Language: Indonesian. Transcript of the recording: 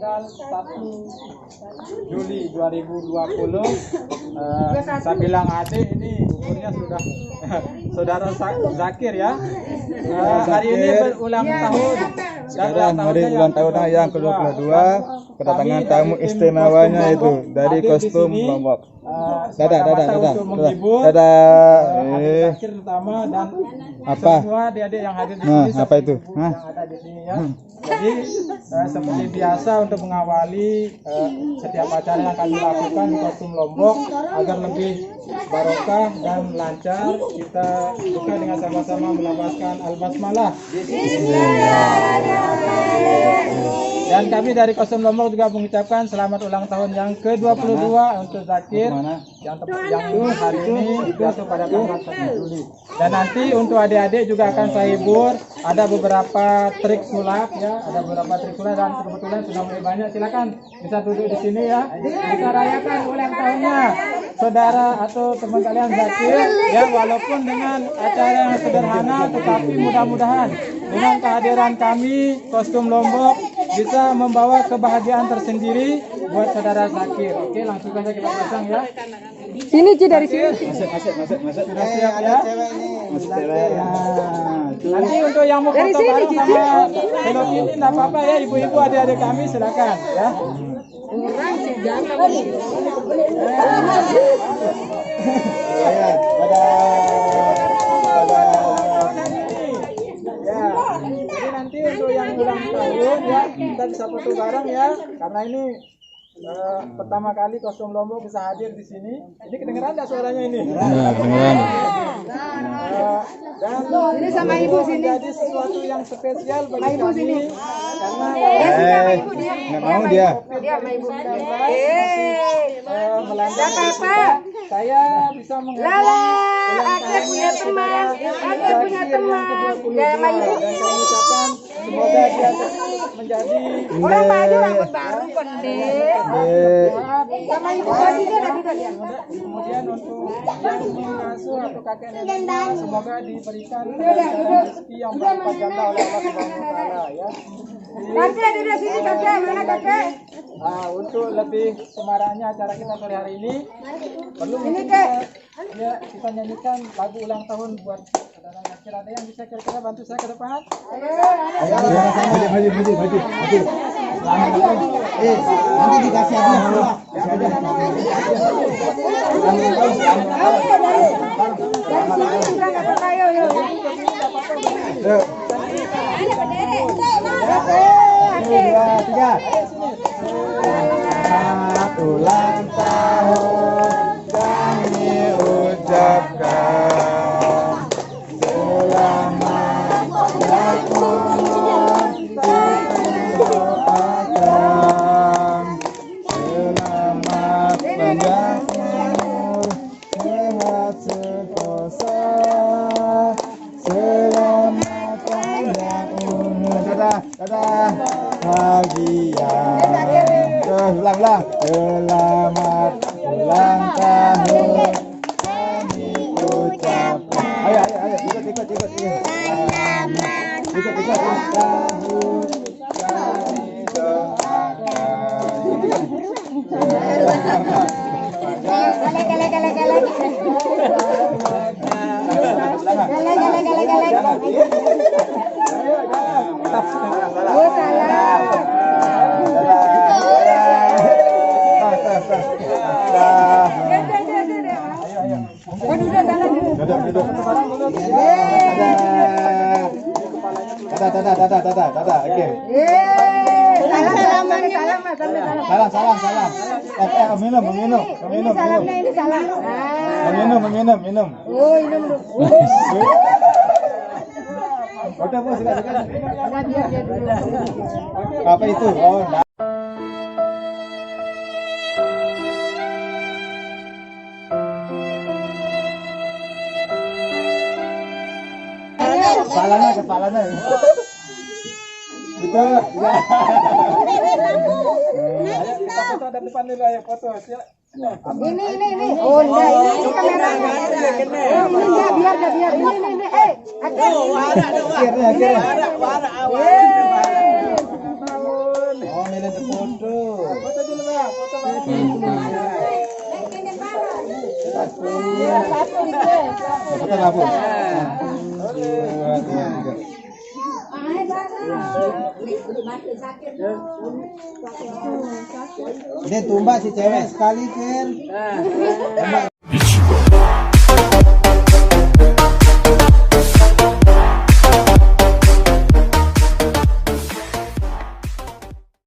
tanggal 1 Juli 2020. Saya bilang adik ini umurnya sudah saudara Zakir ya. Hari ini berulang tahun. Sekarang hari ulang tahunnya yang ke-22, kedatangan tamu istimewanya itu dari kostum Lombok. Dadah. Zakir terutama dan Apa? semua adik-adik yang hadir di sini. Apa itu? Yang ada di sini ya. Jadi seperti biasa untuk mengawali setiap acara yang kami lakukan di kostum Lombok agar lebih barokah dan lancar, kita buka dengan sama-sama melafazkan al-basmalah. Dan kami dari kostum Lombok juga mengucapkan selamat ulang tahun yang ke-22 untuk Zakir yang hari ini jatuh pada tanggal 1 Juli. Dan nanti untuk adik-adik juga akan saya hibur, ada beberapa trik sulap ya, ada beberapa trik sulap dan kebetulan sudah mulai banyak. Silakan bisa duduk di sini ya. Kita rayakan ulang tahunnya saudara atau teman kalian Zakir ya, walaupun dengan acara yang sederhana tetapi mudah-mudahan dengan kehadiran kami kostum Lombok bisa membawa kebahagiaan tersendiri buat saudara Zakir. Oke, langsung saja kita pasang ya. Sini Ci, dari sini. Masuk. Sudah siap ya? Nanti untuk yang mau foto bareng sama Hello Kitty enggak apa-apa ya, ibu-ibu adik-adik kami silakan ya. Orang sih jangan. Jadi nanti untuk yang ulang tahun ya kita bisa foto bareng ya, karena ini pertama kali kostum Lombok bisa hadir di sini. Ini kedengeran nggak suaranya ini? Kedengeran. Dan Ini sama ibu sini. jadi sesuatu yang spesial bagi Ibu kami sini. karena Nggak mau dia. Dia sama ibu. melanda kita. Saya bisa Lala, aku punya teman. Aku punya teman. Ya, sama ibu. Dan saya mengucapkan semoga dia menjadi Orang maju rambut baru konde. Sama ibu tadi dia ada dia. kemudian untuk yang mengasuh atau kakek neneknya semoga diberikan rezeki yang berlipat ganda oleh Allah Subhanahu wa taala ya. Kakek duduk sini kakek, mana kakek? Untuk lebih semaraknya acara kita sore hari ini perlu Ini, mungkin Kak. kita nyanyikan lagu ulang tahun buat saudara Zakir. Ada yang bisa kira-kira bantu saya ke depan? Maju. Nanti dikasih hadiah. Selamat ulang tahun kami ucapkan, selamat berumur doakan, selamat panjang umur, sehat sentosa, selamat panjang umur. Dadah. Bahagia. Ulang. Selamat ulang tahun kami ucapkan. Ayo, ikut. Ikut ulang tahun kami Duduk. Dadah. Oke. Salam. Minum. Ini salam. Minum. Oh, minum dulu. Udah, Bu, silakan. Biar dia dulu. Apa itu? Oh, kepalanya. Gitu. Ayo kita foto ada depan dulu ya, foto ya. Ini. Oh, enggak, ini kameranya. Oh, ini enggak, biar. Ini. Akhirnya. Akhirnya. Oh, ini Foto dulu Mbak, foto Mbak. Oke, bagus. 1, 2, 3. Ini tumbak si cewek sekali, Ken.